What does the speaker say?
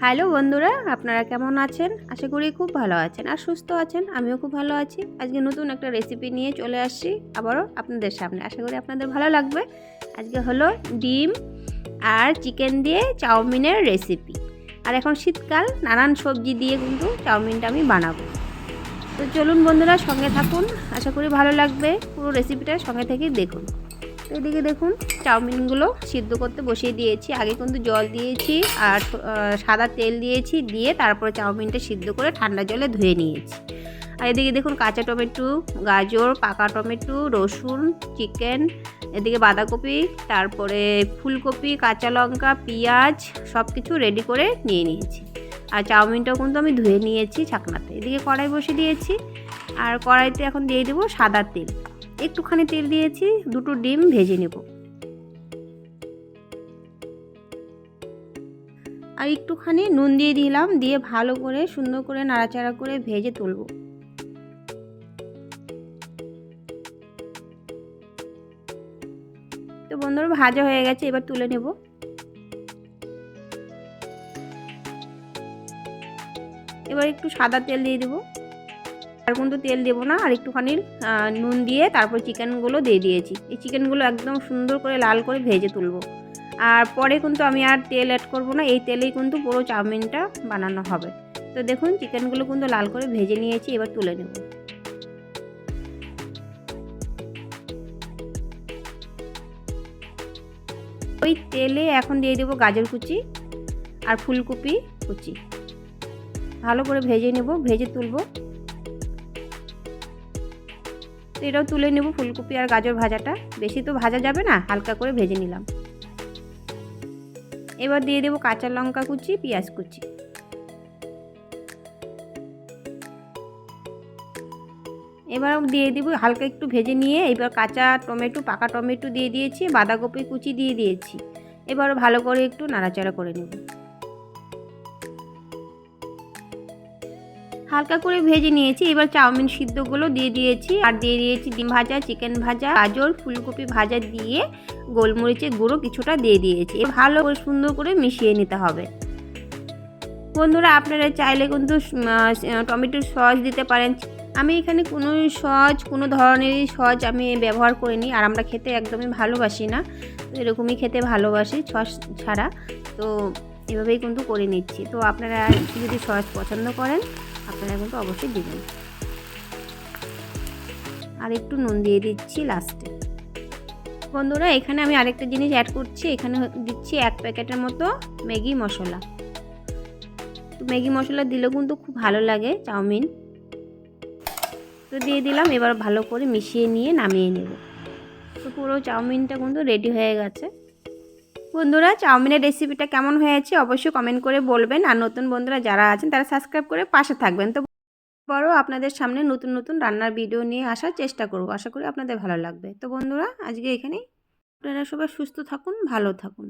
Hello বন্ধুরা, আপনারা কেমন আছেন? আশা করি খুব ভালো আছেন আর সুস্থ আছেন। আমিও খুব ভালো আছি। আজকে নতুন একটা রেসিপি নিয়ে চলে আসছি আবারও আপনাদের সামনে। আশা করি আপনাদের ভালো লাগবে। আজকে হলো ডিম আর চিকেন দিয়ে চাউমিনের রেসিপি। আর এখন শীতকাল, নানান সবজি দিয়ে কিন্তু চাউমিনটা আমি বানাবো। তো চলুন বন্ধুরা, সঙ্গে থাকুন। আশা করি ভালো লাগবে। পুরো রেসিপিটা সঙ্গে থেকেই দেখুন। এদিকে দেখুন, চাউমিনগুলো সিদ্ধ করতে বসিয়ে দিয়েছি। আগে কিন্তু জল দিয়েছি আর সাদা তেল দিয়েছি, দিয়ে তারপরে চাউমিনটা সিদ্ধ করে ঠান্ডা জলে ধুয়ে নিয়েছি। আর এদিকে দেখুন, কাঁচা টমেটো, গাজর, পাকা টমেটো, রসুন, চিকেন, এদিকে বাঁধাকপি, তারপরে ফুলকপি, কাঁচা লঙ্কা, পেঁয়াজ সব কিছু রেডি করে নিয়ে নিয়েছি। আর চাউমিনটাও কিন্তু আমি ধুয়ে নিয়েছি ছাকনাতে। এদিকে কড়াই বসিয়ে দিয়েছি আর কড়াইতে এখন দিয়ে দেবো সাদা তেল। একটুখানি তেল দিয়েছি, দুটো ডিম ভেজে নেব। আর একটুখানি নুন দিয়ে দিলাম, দিয়ে ভালো করে সুন্দর করে নাড়াচাড়া করে ভেজে তুলব। তো বন্ধুরা, ভাজা হয়ে গেছে, এবার তুলে নেব। এবার একটু সাদা তেল দিয়ে দেবো, আর কিন্তু তেল দেবো না। আর একটুখানি নুন দিয়ে তারপর চিকেনগুলো দিয়ে দিয়েছি। এই চিকেনগুলো একদম সুন্দর করে লাল করে ভেজে তুলব। আর পরে কিন্তু আমি আর তেল অ্যাড করব না, এই তেলেই কিন্তু পুরো চাউমিনটা বানানো হবে। তো দেখুন, চিকেনগুলো কিন্তু লাল করে ভেজে নিয়েছি, এবার তুলে নেব। ওই তেলে এখন দিয়ে দেবো গাজর কুচি আর ফুলকপি কুচি। ভালো করে ভেজে নেব, ভেজে তুলব। তো এটাও তুলে নেব, ফুলকপি আর গাজর ভাজাটা। বেশি তো ভাজা যাবে না, হালকা করে ভেজে নিলাম। এবার দিয়ে দেবো কাঁচা লঙ্কা কুচি, পেঁয়াজ কুচি। এবার দিয়ে দিব, হালকা একটু ভেজে নিয়ে এবার কাঁচা টমেটো, পাকা টমেটো দিয়ে দিয়েছি, বাঁধাকপি কুচি দিয়ে দিয়েছি। এবার ভালো করে একটু নাড়াচাড়া করে নেব। হালকা করে ভেজে নিয়েছি। এবার চাউমিন সিদ্ধগুলো দিয়ে দিয়েছি আর দিয়ে দিয়েছি ডিম ভাজা, চিকেন ভাজা, গাজর, ফুলকপি ভাজা দিয়ে গোলমরিচের গুঁড়ো কিছুটা দিয়ে দিয়েছি। ভালো করে সুন্দর করে মিশিয়ে নিতে হবে। বন্ধুরা, আপনারা চাইলে কিন্তু টমেটোর সস দিতে পারেন। আমি এখানে কোনো ধরনেরই সস আমি ব্যবহার করিনি, আর আমরা খেতে একদমই ভালোবাসি না। তো এরকমই খেতে ভালোবাসি সস ছাড়া। তো এভাবেই কিন্তু করে নিচ্ছি। তো আপনারা যদি সস পছন্দ করেন, আপনারা কিন্তু অবশ্যই দিবেন। আর একটু নুন দিয়ে দিচ্ছি লাস্টে। বন্ধুরা, এখানে আমি আরেকটা জিনিস অ্যাড করছি। এখানে দিচ্ছি 1 প্যাকেটের মতো ম্যাগি মশলা। তো ম্যাগি মশলা দিলেও কিন্তু খুব ভালো লাগে চাউমিন। তো দিয়ে দিলাম। এবার ভালো করে মিশিয়ে নিয়ে নামিয়ে নেব। তো পুরো চাউমিনটা কিন্তু রেডি হয়ে গেছে। বন্ধুরা, চাউমিনের রেসিপিটা কেমন হয়েছে অবশ্যই কমেন্ট করে বলবেন। আর নতুন বন্ধুরা যারা আছেন তারা সাবস্ক্রাইব করে পাশে থাকবেন। তো বড় আপনাদের সামনে নতুন নতুন রান্নার ভিডিও নিয়ে আসার চেষ্টা করব। আশা করি আপনাদের ভালো লাগবে। তো বন্ধুরা, আজকে এখানেই। আপনারা সবাই সুস্থ থাকুন, ভালো থাকুন।